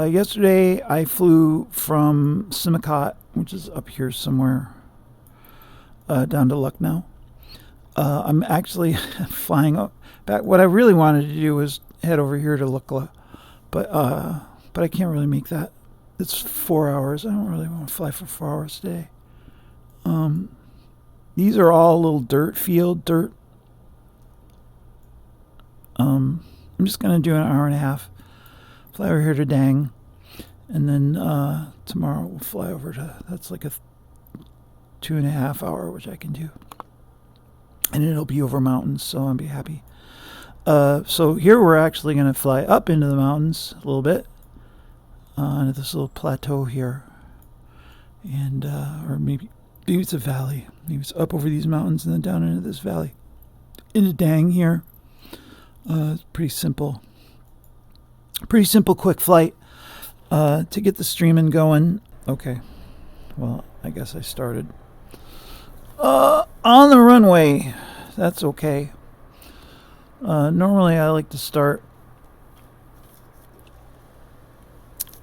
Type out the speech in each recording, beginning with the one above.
Yesterday I flew from Simicot, which is up here somewhere, down to Lucknow. I'm actually flying up back. What I really wanted to do was head over here to Lucknow, but I can't really make that. It's 4 hours. I don't really want to fly for 4 hours today. These are all little dirt. I'm just going to do an hour and a half. Fly over here to Dang. And then tomorrow we'll fly over to, that's like a 2.5 hour, which I can do. And it'll be over mountains, so I'll be happy. So here we're actually going to fly up into the mountains a little bit. Into this little plateau here. And, or maybe it's a valley. Maybe it's up over these mountains and then down into this valley. Into Dang here. It's pretty simple. Pretty simple, quick flight to get the streaming going. Okay. Well, I guess I started. On the runway. That's okay. Normally I like to start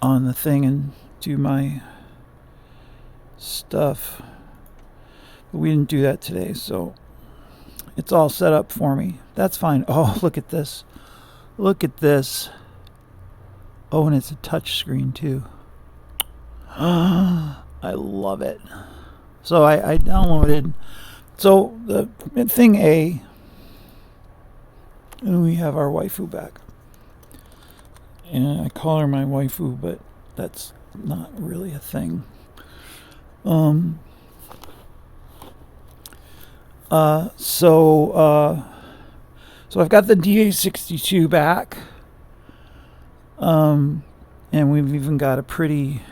on the thing and do my stuff. But we didn't do that today, so it's all set up for me. That's fine. Oh, look at this. Look at this. Oh, and it's a touch screen too. I love it. So I downloaded. So the thing A, and we have our waifu back. And I call her my waifu, but that's not really a thing. So I've got the DA62 back. And we've even got a pretty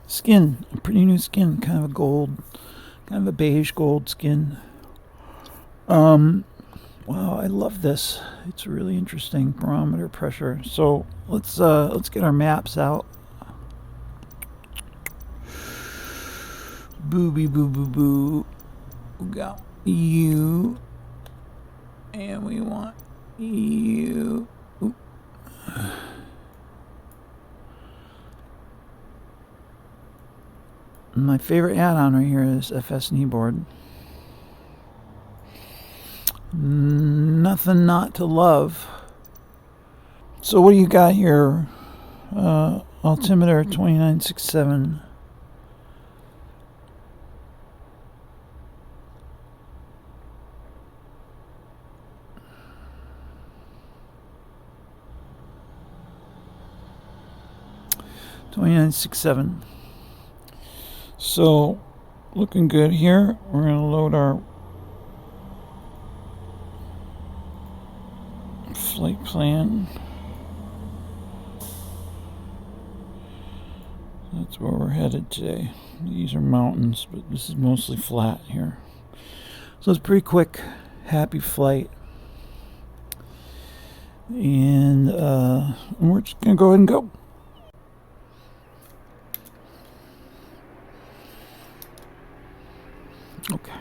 skin, a pretty new skin, kind of a gold, kind of a beige gold skin. Wow, I love this. It's really interesting. Barometer pressure. So let's get our maps out. Booby boo boo boo. We got you, and we want you. Oop. My favorite add-on right here is FS Kneeboard. Nothing not to love. So what do you got here? Altimeter 2967. So looking good here. We're going to load our flight plan. That's where we're headed today. These are mountains, but this is mostly flat here. So it's pretty quick, happy flight. And we're just going to go ahead and go. Okay.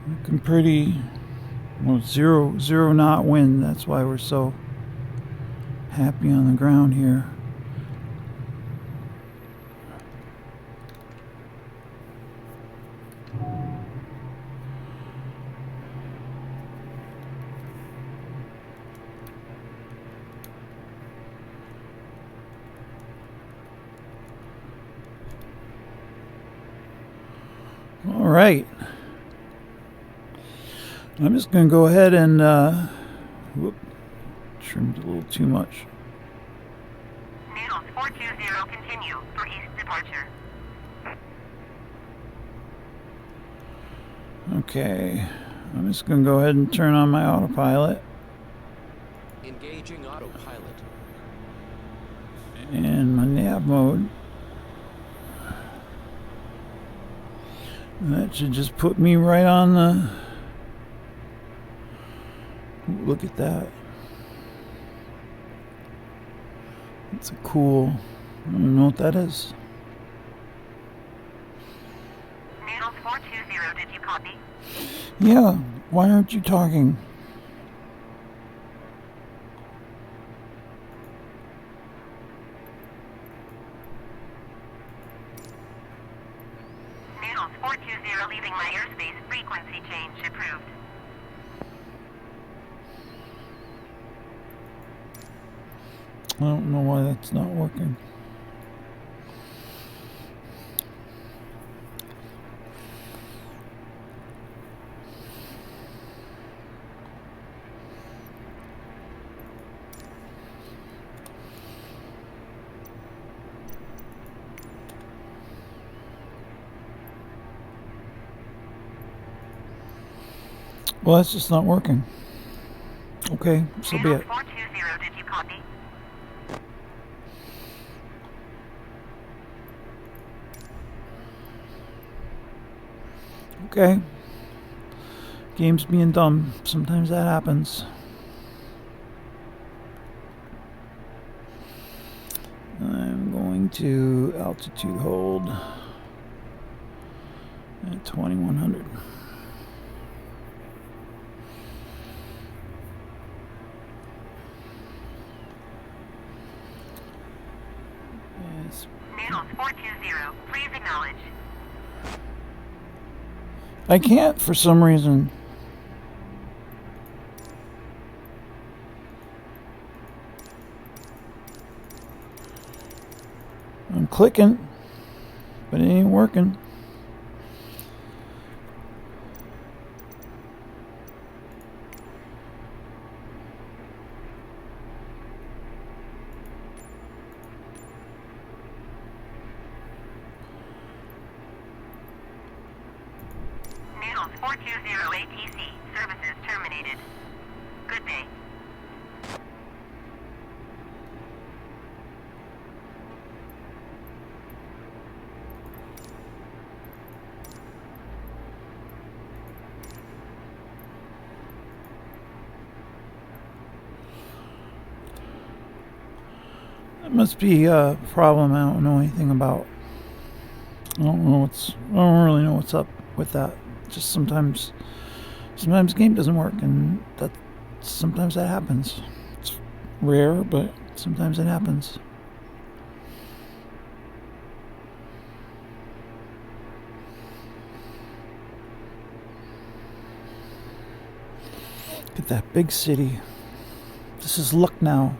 Looking pretty. Well, zero knot wind. That's why we're so happy on the ground here. All right. I'm just going to go ahead and trimmed a little too much. Noodles 420, continue for east departure. Okay. I'm just going to go ahead and turn on my autopilot. Engaging autopilot. And my nav mode. That should just put me right on the... Look at that. It's a cool... I don't know what that is. Noodles 420, did you copy? Yeah, why aren't you talking? Noodles 420 leaving my airspace, frequency change approved. I don't know why that's not working. Well, that's just not working. Okay, so be it. 420, did you copy? Okay. Game's being dumb. Sometimes that happens. I'm going to altitude hold at 2100. Yes. Noodles 420, please acknowledge. I can't for some reason. I'm clicking, but it ain't working. Noodles 420 ATC, services terminated. Good day. That must be a problem I don't know anything about. I don't really know what's up with that. Just sometimes the game doesn't work, and sometimes that happens. It's rare, but sometimes it happens. Look at that big city. This is Lucknow.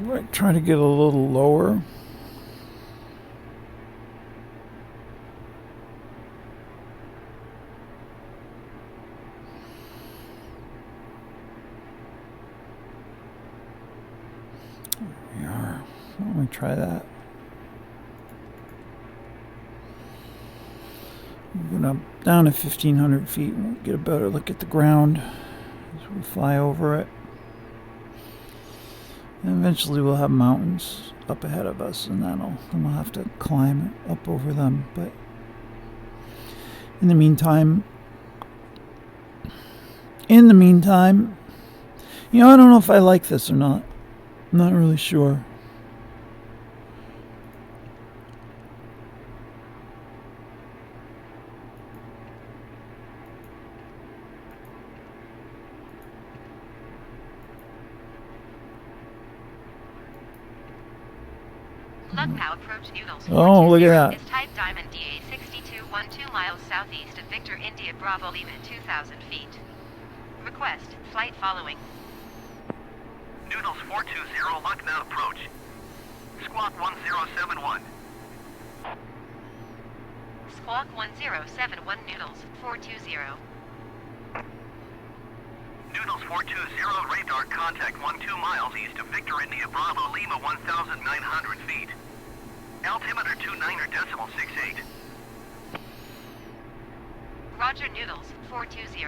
Right, try to get a little lower. There we are. Why don't we try that? Go down to 1,500 feet. We'll get a better look at the ground as we fly over it. And eventually we'll have mountains up ahead of us, and then we'll have to climb up over them. But in the meantime, you know, I don't know if I like this or not. I'm not really sure. Lucknow approach Noodles. Oh, look at that. Is type Diamond DA62X 2 miles southeast of Victor India Bravo Lima 2,000 feet. Request flight following. Noodles 420, Lucknow approach. Squawk 1071. Squawk 1071 Noodles 420. Noodles 420, radar contact 12 miles east of Victor India Bravo Lima 1,900 feet. Altimeter 29.68. Roger, Noodles 420.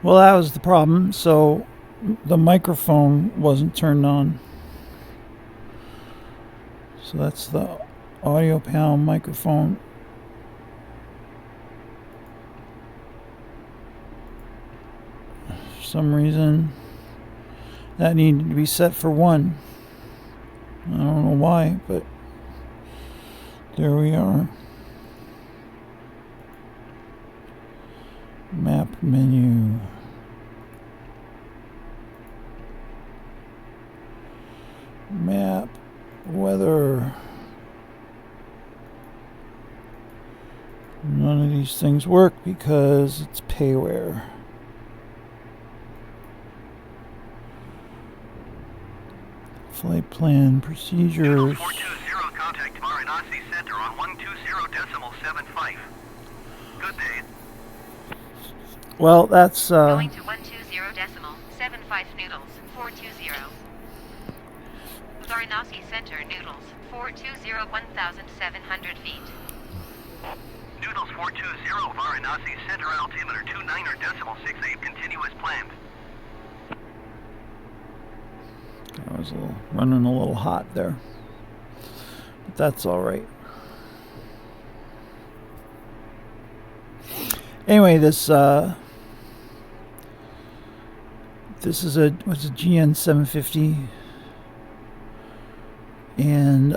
Well, that was the problem. So the microphone wasn't turned on. So that's the audio panel microphone. For some reason, that needed to be set for 1. I don't know why, but there we are. Map menu. Map, weather. None of these things work because it's payware. Flight plan procedures. Noodles 420, contact Varanasi Center on 120.75. Good day. Well, that's Going to 120.75 Noodles 420. Varanasi Center, Noodles 420, 1,700 feet. Noodles 420, Varanasi Center, altimeter 29.68, continuous planned. I was running a little hot there, but that's all right. Anyway, this is a GN 750, and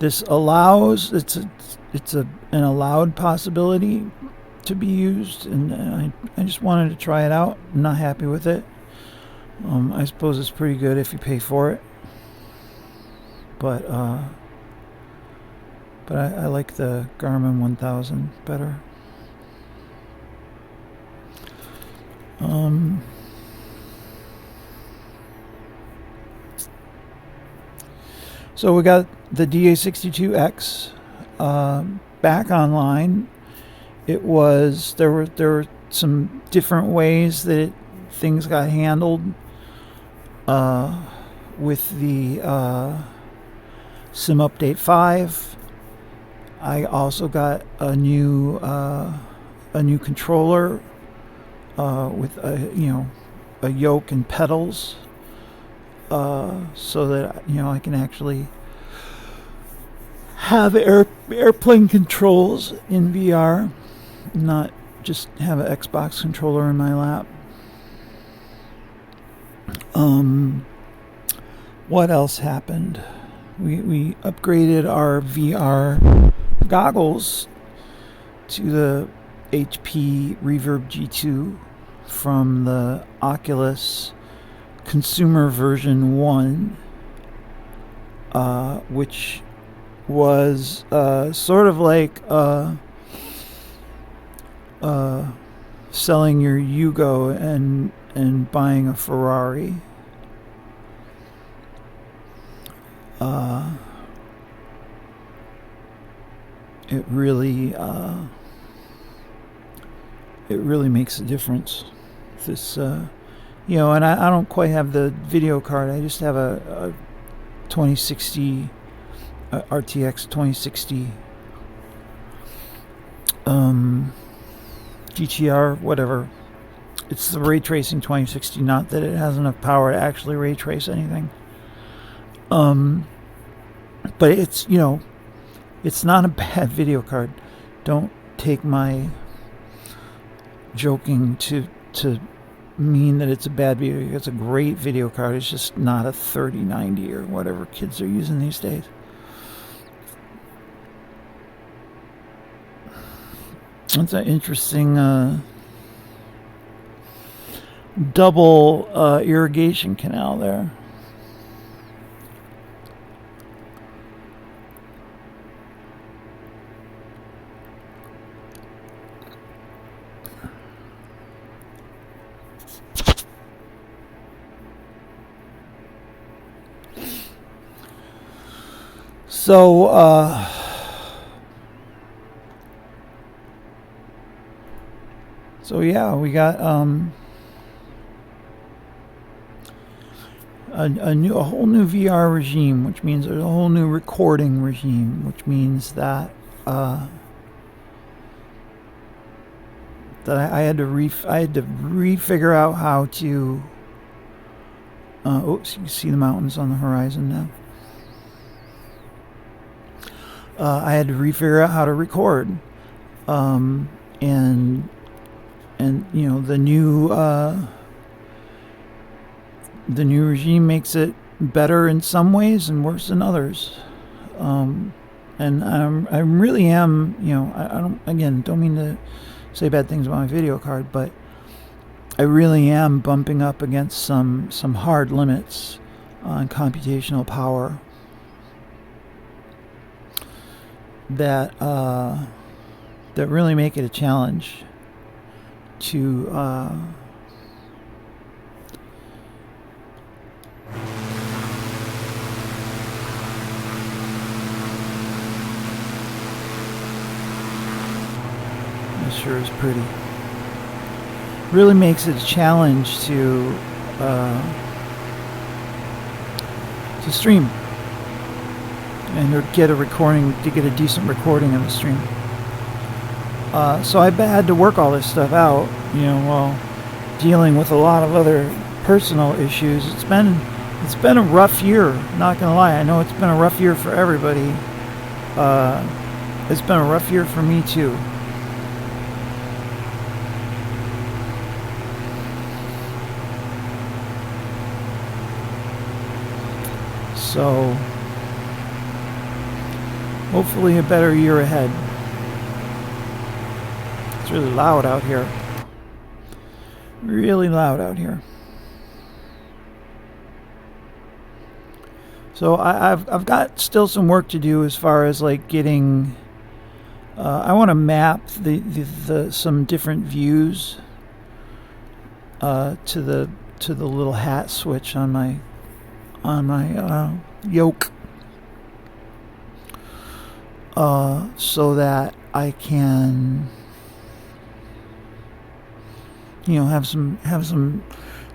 this allows it's an allowed possibility to be used, and I just wanted to try it out. I'm not happy with it. I suppose it's pretty good if you pay for it, but I like the Garmin 1000 better. So we got the DA62X back online. There were some different ways that things got handled with the SIM update 5. I also got a new controller with a yoke and pedals, so that I can actually have airplane controls in VR, not just have an Xbox controller in my lap. What else happened? We upgraded our VR goggles to the HP Reverb G2 from the Oculus Consumer version 1, which was sort of like selling your Yugo and buying a Ferrari. It really makes a difference. This, and I don't quite have the video card. I just have a 2060 RTX 2060 GTR, whatever. It's the ray tracing 2060. Not that it has enough power to actually ray trace anything. But it's it's not a bad video card. Don't take my joking to mean that it's a bad video. It's a great video card. It's just not a 3090 or whatever kids are using these days. It's an interesting double irrigation canal there. So yeah, we got a whole new VR regime, which means there's a whole new recording regime, which means that I had to refigure out how to. Oops, you can see the mountains on the horizon now. I had to refigure out how to record, and you know, the new regime makes it better in some ways and worse in others. And I really am, you know, I don't mean to say bad things about my video card, but I really am bumping up against some hard limits on computational power that really make it a challenge to this sure is pretty. Really makes it a challenge to stream and to get a decent recording of the stream. So I had to work all this stuff out, you know, while dealing with a lot of other personal issues. It's been a rough year, not gonna lie. I know it's been a rough year for everybody. It's been a rough year for me too. So hopefully a better year ahead. It's really loud out here. Really loud out here. So I've got still some work to do as far as like getting. I want to map the some different views to the little hat switch on my yoke, so that I can, you know, have some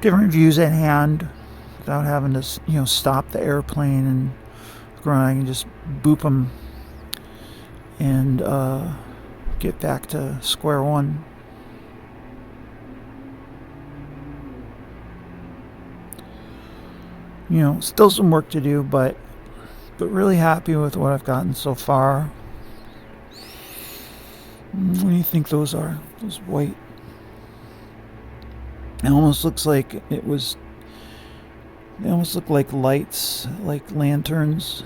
different views at hand without having to, you know, stop the airplane and I can just boop them and get back to square one. You know, still some work to do, but really happy with what I've gotten so far. What do you think those are? Those white. It almost looks like they almost look like lights, like lanterns.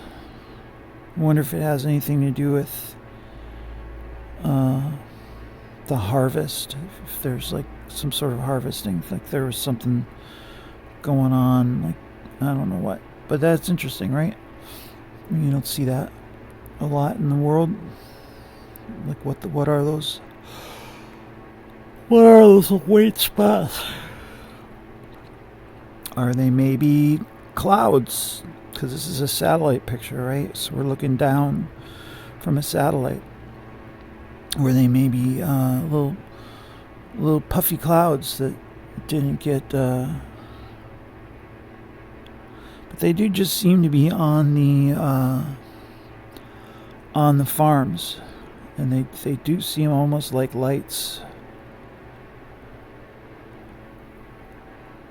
I wonder if it has anything to do with the harvest. If there's like some sort of harvesting, like there was something going on, like I don't know what, but that's interesting, right? You don't see that a lot in the world. Like what are those? What are those white spots? Are they maybe clouds? Because this is a satellite picture, right? So we're looking down from a satellite. Were they maybe little puffy clouds that didn't get? But they do just seem to be on the farms, and they do seem almost like lights.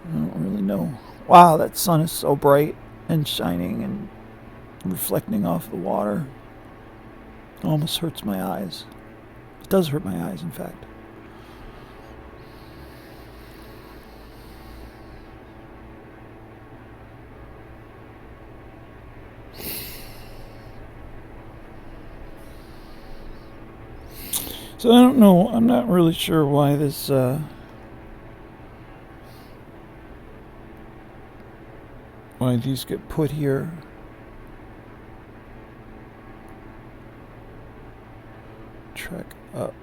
I don't really know. Wow, that sun is so bright and shining and reflecting off the water. It almost hurts my eyes. It does hurt my eyes, in fact. So I don't know. I'm not really sure why this why these get put here. Trek up.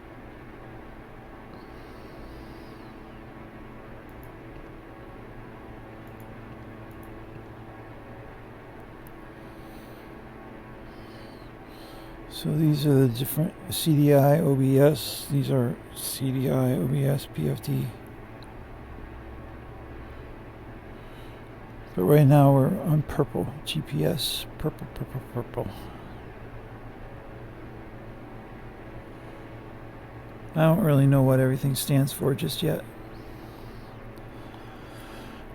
So these are the different CDI, OBS. These are CDI, OBS, PFD. But right now we're on purple, GPS, purple, purple, purple. I don't really know what everything stands for just yet.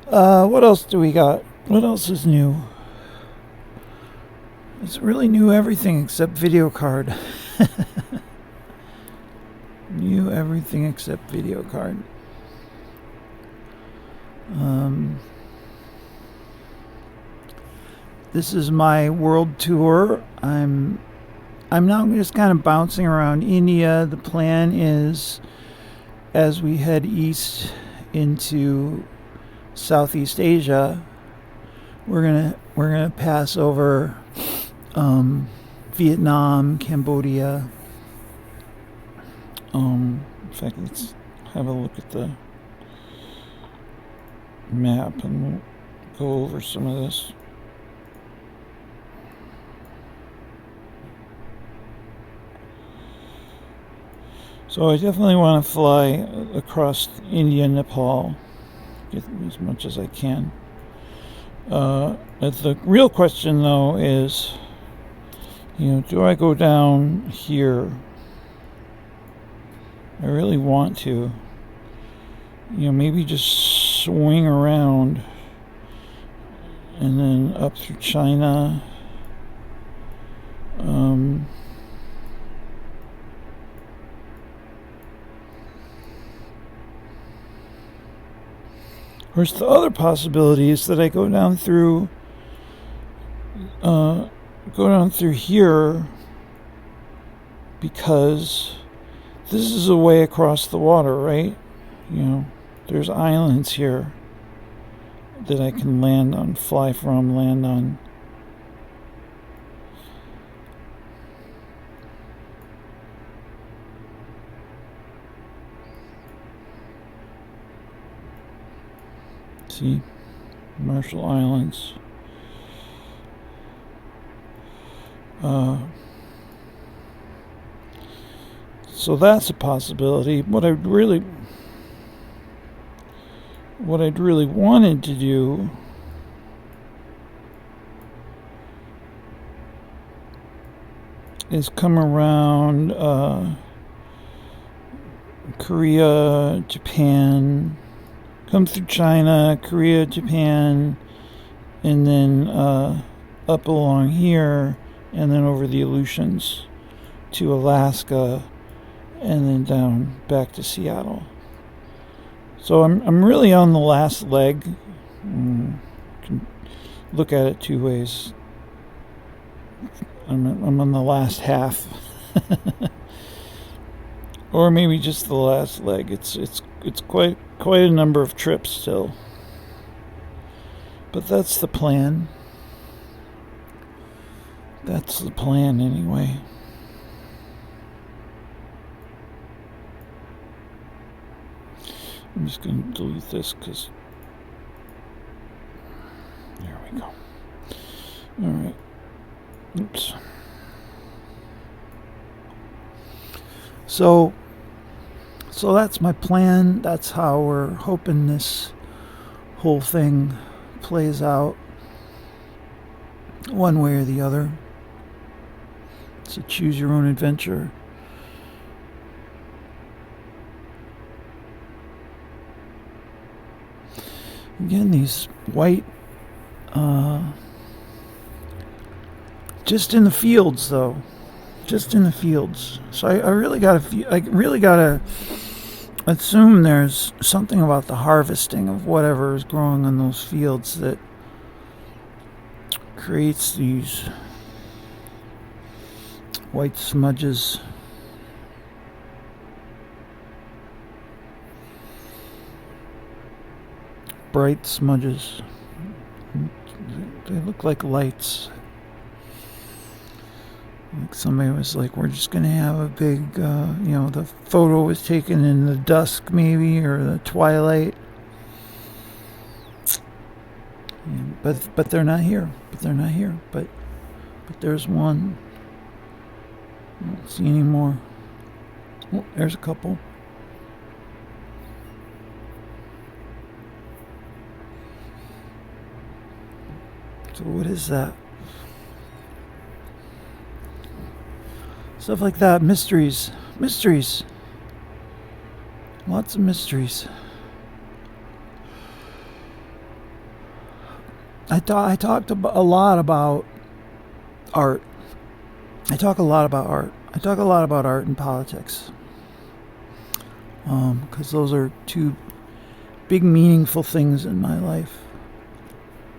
What else do we got? What else is new? It's really new everything except video card. New everything except video card. This is my world tour. I'm now just kind of bouncing around India. The plan is, as we head east into Southeast Asia, we're gonna pass over Vietnam, Cambodia. In fact, let's have a look at the map and we'll go over some of this. So I definitely want to fly across India and Nepal, get as much as I can. The real question, though, is, do I go down here? I really want to. Maybe just swing around and then up through China. Of course, the other possibility is that I go down through here, because this is a way across the water, right? There's islands here that I can land on, fly from, land on. See, Marshall Islands. So that's a possibility. What I'd really wanted to do is come around Korea, Japan, come through China, Korea, Japan, and then up along here, and then over the Aleutians to Alaska, and then down back to Seattle. So I'm really on the last leg. You can look at it two ways. I'm on the last half, or maybe just the last leg. It's quite a number of trips still, but that's the plan. That's the plan anyway. I'm just going to delete this because there we go. All right. Oops. So that's my plan. That's how we're hoping this whole thing plays out, one way or the other. So choose your own adventure. Again, these white, just in the fields though, just in the fields. So I really gotta assume there's something about the harvesting of whatever is growing on those fields that creates these white smudges. Bright smudges. They look like lights. Like somebody was like, we're just going to have a big, the photo was taken in the dusk maybe, or the twilight. But they're not here. But there's one. Don't see any more. Oh, there's a couple. So what is that? Stuff like that. Mysteries. Mysteries. Lots of mysteries. I talked a lot about art. I talk a lot about art. I talk a lot about art and politics. Because those are two big meaningful things in my life.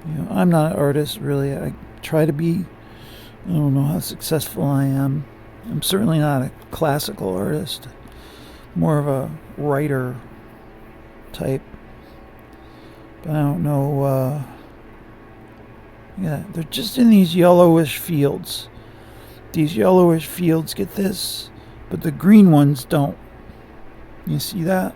You know, I'm not an artist, really. I try to be. I don't know how successful I am. I'm certainly not a classical artist. More of a writer type. But I don't know. Yeah, they're just in these yellowish fields. These yellowish fields get this, but the green ones don't. You see that?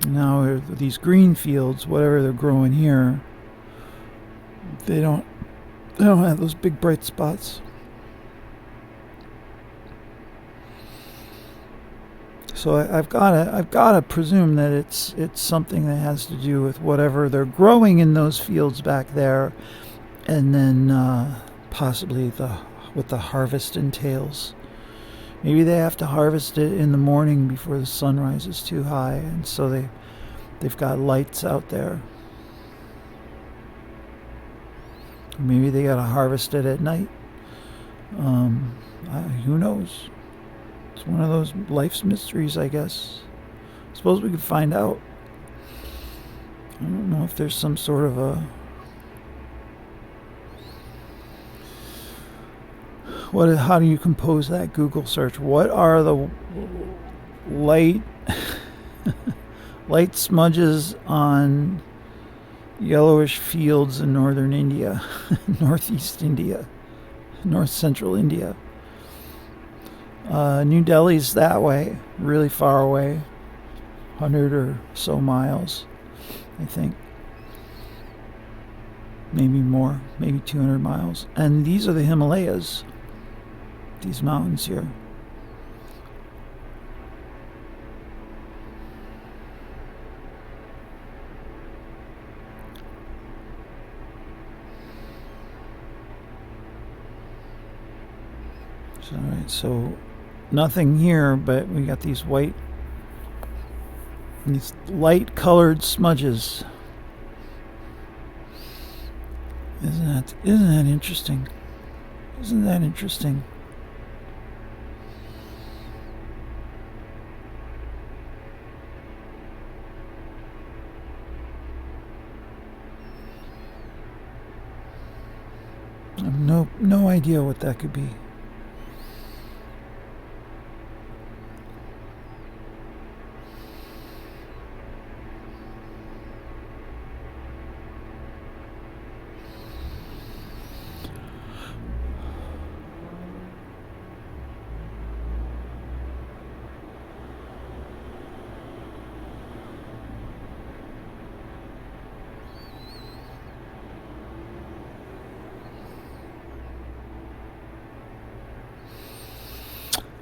Now these green fields, whatever they're growing here, they don't have those big bright spots. So I've got to presume that it's something that has to do with whatever they're growing in those fields back there, and then possibly what the harvest entails. Maybe they have to harvest it in the morning before the sun rises too high, and so they've got lights out there. Maybe they got to harvest it at night. Who knows? It's one of those life's mysteries, I guess. Suppose we could find out. I don't know if there's some sort of a... How do you compose that Google search? What are the light smudges on yellowish fields in northern India, northeast India, north central India? New Delhi's that way, really far away, 100 or so miles, I think. Maybe more, maybe 200 miles. And these are the Himalayas, these mountains here. All right, so nothing here, but we got these light colored smudges. Isn't that interesting? Isn't that interesting? I have no idea what that could be.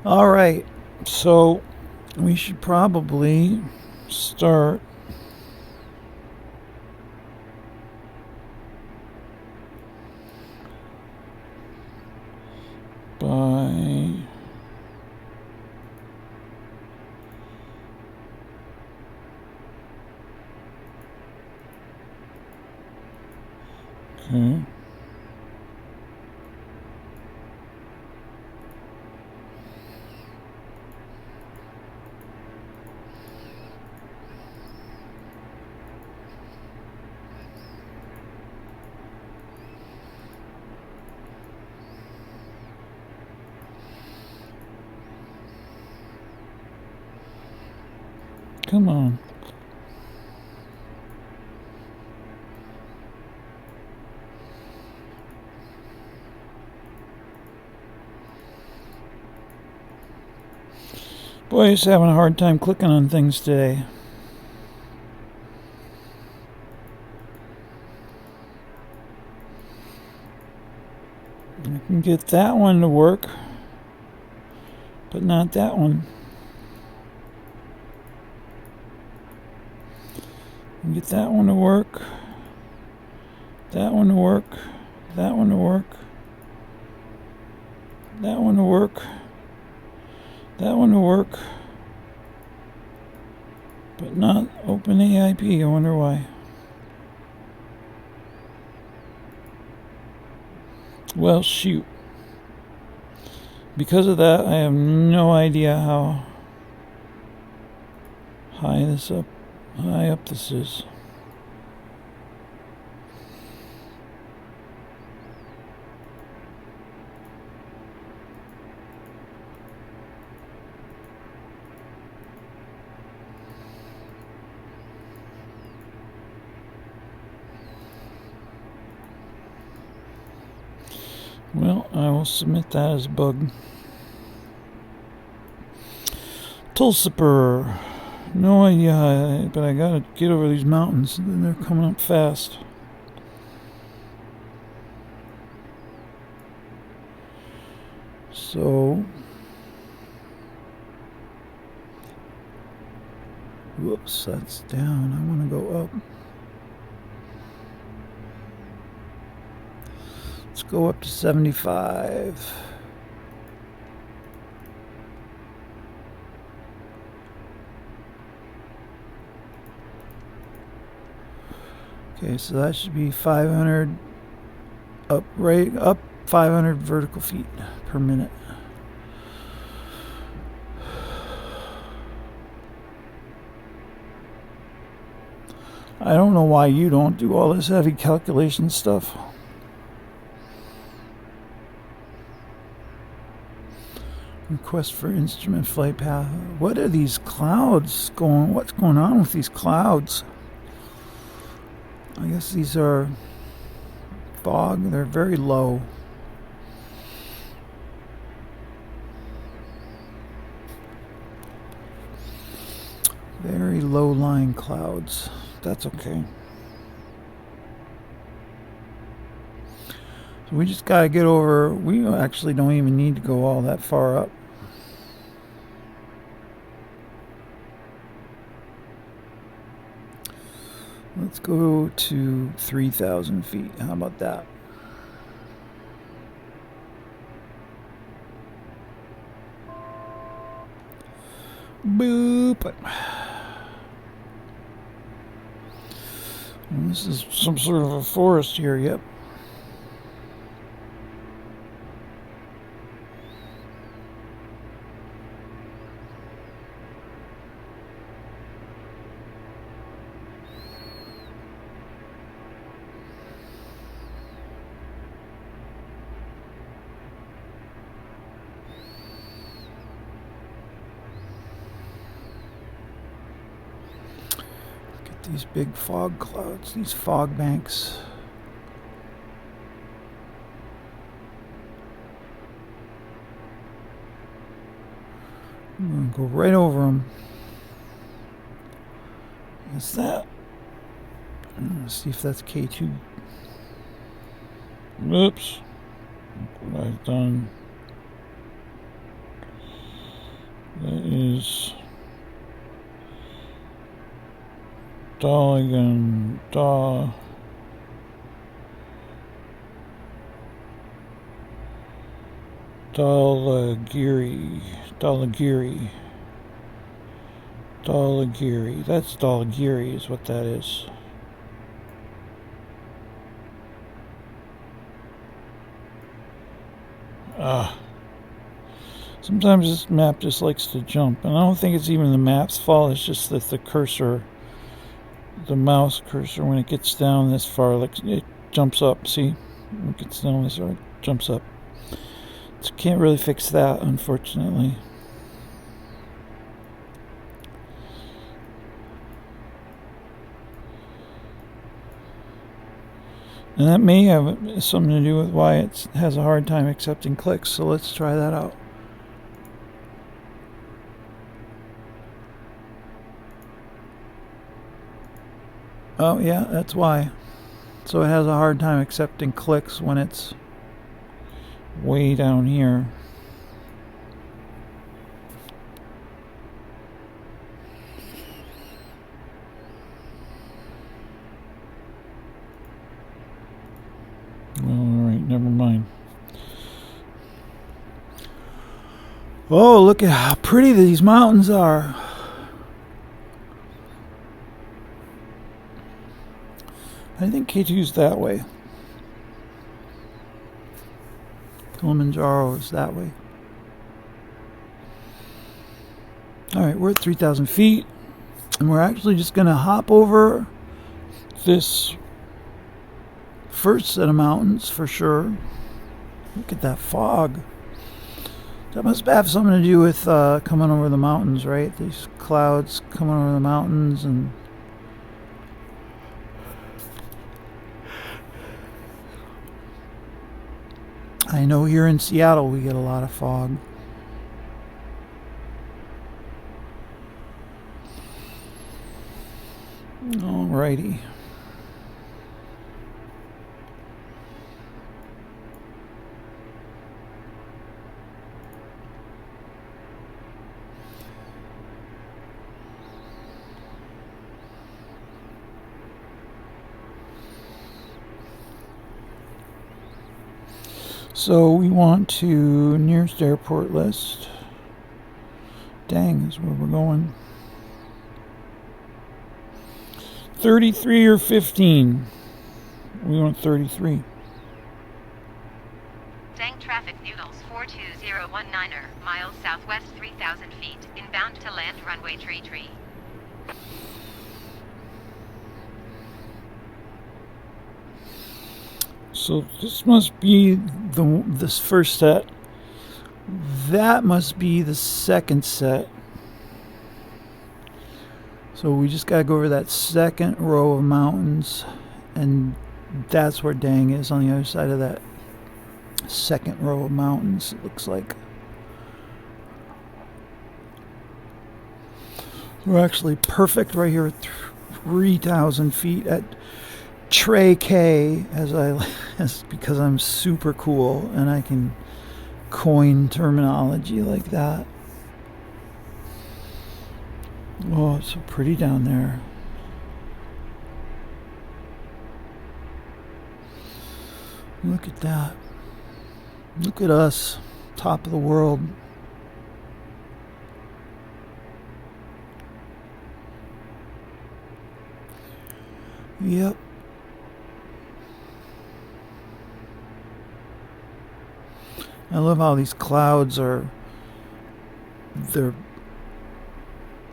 All right, so we should probably start by okay. Come on. Boy, he's having a hard time clicking on things today. can get that one to work, but not that one. And get that one to work, that one to work, that one to work, that one to work, that one to work, but not OpenAIP. I wonder why. Well, shoot. Because of that, I have no idea how high up this is. Well, I will submit that as a bug. Tulsipur. No idea, but I gotta get over these mountains. They're coming up fast. So, whoops, that's down. I want to go up. Let's go up to 75. Okay, so that should be 500 up 500 vertical feet per minute. I don't know why you don't do all this heavy calculation stuff. Request for instrument flight path. What are these clouds going? What's going on with these clouds? I guess these are fog. They're very low. Very low-lying clouds. That's okay. So we just gotta get over. We actually don't even need to go all that far up. Let's go to 3,000 feet. How about that? Boop. And this is some sort of a forest here, yep. These big fog clouds, these fog banks. I'm gonna go right over them. What's that? Let's see if that's K2. Oops. Look what I've done. That is Dolligan, Dhaulagiri. That's Dhaulagiri is what that is. Sometimes this map just likes to jump, and I don't think it's even the map's fault. It's just that the cursor, the mouse cursor, when it gets down this far, like it jumps up. See, when it gets down this far, it jumps up. So can't really fix that, unfortunately. And that may have something to do with why it has a hard time accepting clicks. So let's try that out. Oh yeah, that's why. So it has a hard time accepting clicks when it's way down here. Alright, never mind. Oh, look at how pretty these mountains are. I think K2's that way. Kilimanjaro is that way. Alright, we're at 3,000 feet. And we're actually just going to hop over this first set of mountains for sure. Look at that fog. That must have something to do with coming over the mountains, right? These clouds coming over the mountains, and I know here in Seattle we get a lot of fog. Alrighty. So we want to nearest airport list. Dang, is where we're going. 33 or 15? We want 33. Dang traffic noodles 42019er, miles southwest 3,000 feet, inbound to land runway tree. So this must be this first set. That must be the second set. So we just gotta go over that second row of mountains, and that's where Dang is, on the other side of that second row of mountains, it looks like. We're actually perfect right here at 3,000 feet at Trey K, as because I'm super cool and I can coin terminology like that. Oh, it's so pretty down there. Look at that. Look at us, top of the world. Yep. I love how these clouds they're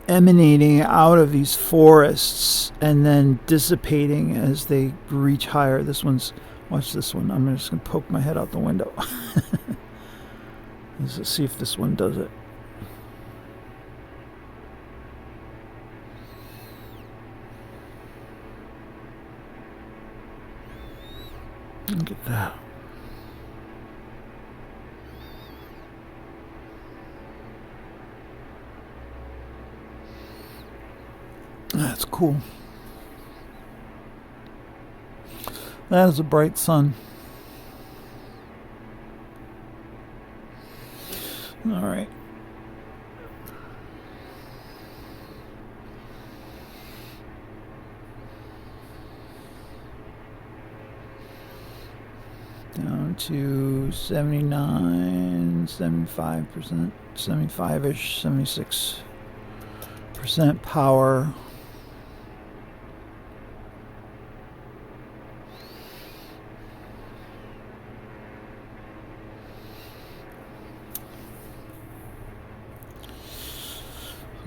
emanating out of these forests and then dissipating as they reach higher. Watch this one. I'm just going to poke my head out the window. Let's see if this one does it. Look at that. That's cool. That is a bright sun. All right. Down to 79, 75%, 75-ish, 76% power.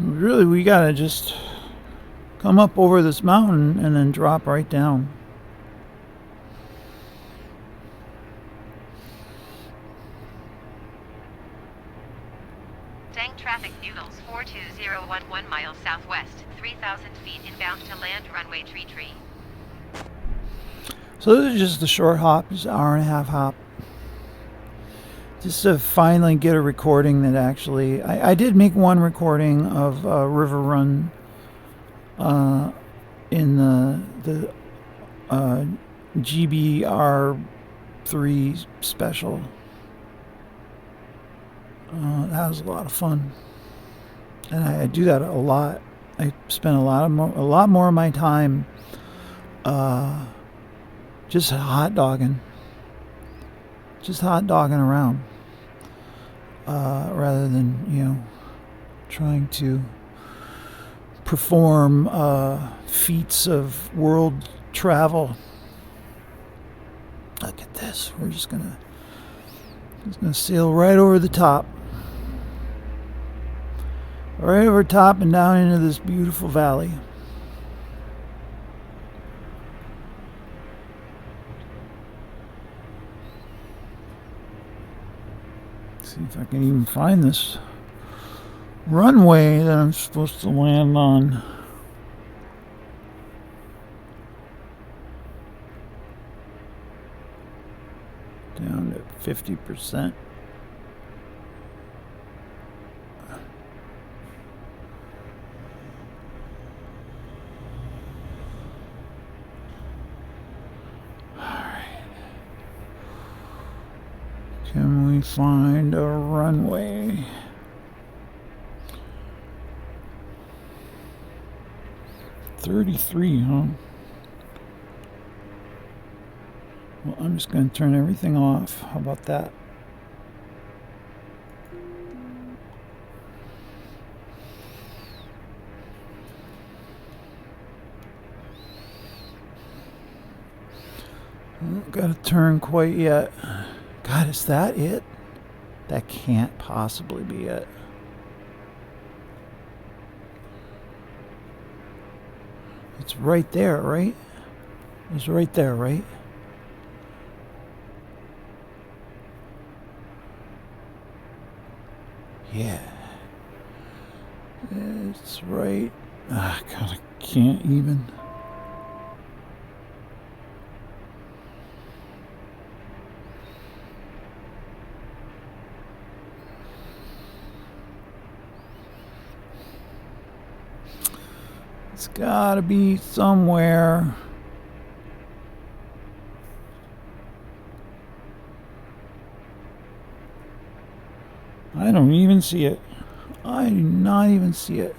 Really, we gotta just come up over this mountain and then drop right down. Dang traffic noodles 42011 miles southwest, 3,000 feet, inbound to land runway tree. So this is just a short hop, just an hour and a half hop. Just to finally get a recording that actually... I did make one recording of River Run in the GBR3 special. That was a lot of fun, and I do that a lot. I spend a lot more of my time just hot dogging around, rather than trying to perform feats of world travel. Look at this. We're just gonna sail right over the top. Right over top and down into this beautiful valley. See if I can even find this runway that I'm supposed to land on. Down to 50%. Can we find a runway? $33, huh? Well, I'm just going to turn everything off. How about that? Don't got to turn quite yet. God, is that it? That can't possibly be it. It's right there, right? It's right there, right? Yeah. It's right. Ah, God, I can't even. It's gotta be somewhere. I don't even see it. I do not even see it.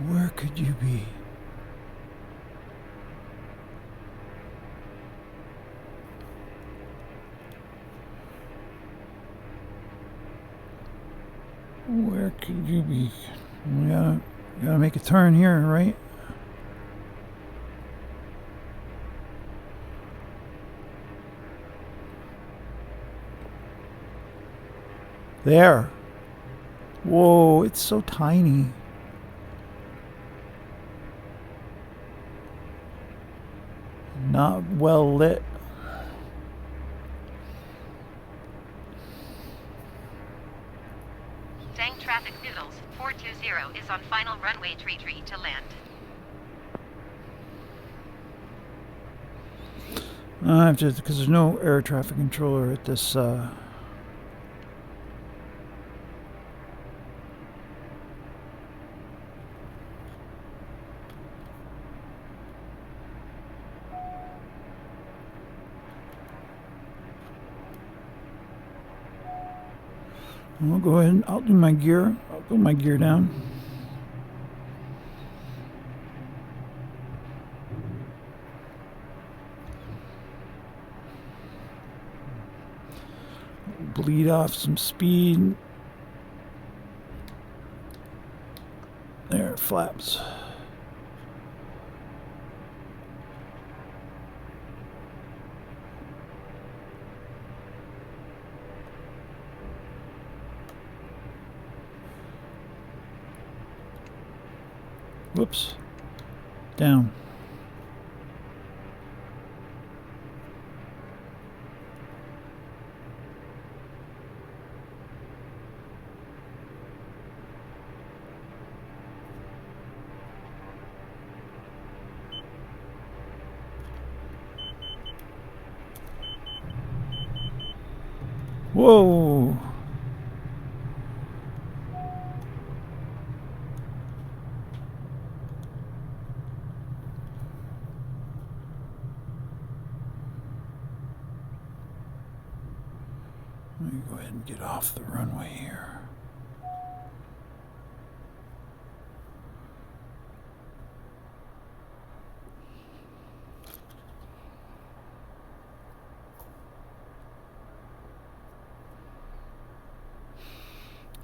Where could you be? Where could you be? We gotta make a turn here, right? There. Whoa, it's so tiny. Not well lit. Dang traffic noodles. 420 is on final runway tree to land. I have to, because there's no air traffic controller at this. I'll go ahead and I'll do my gear. I'll put my gear down. Bleed off some speed. There, it flaps. Whoops. Down. Whoa. Let me go ahead and get off the runway here.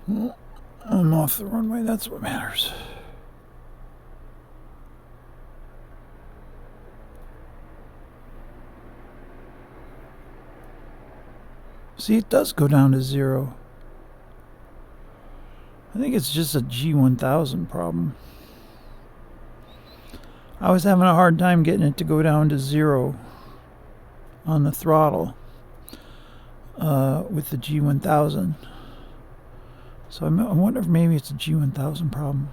Well, I'm off the runway, that's what matters. See, it does go down to 0. I think it's just a G1000 problem. I was having a hard time getting it to go down to 0 on the throttle with the G1000. So I wonder if maybe it's a G1000 problem.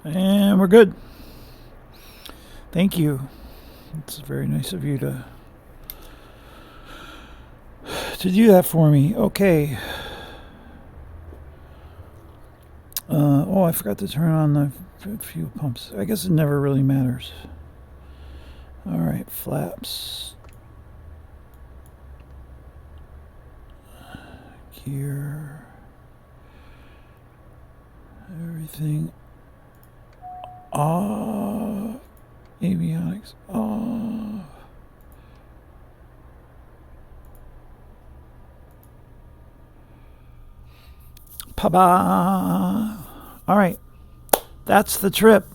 And we're good. Thank you. It's very nice of you to do that for me. Okay. Oh, I forgot to turn on the fuel pumps. I guess it never really matters. All right, flaps. Gear. Everything off. Avionics off. Pa-ba! All right, that's the trip.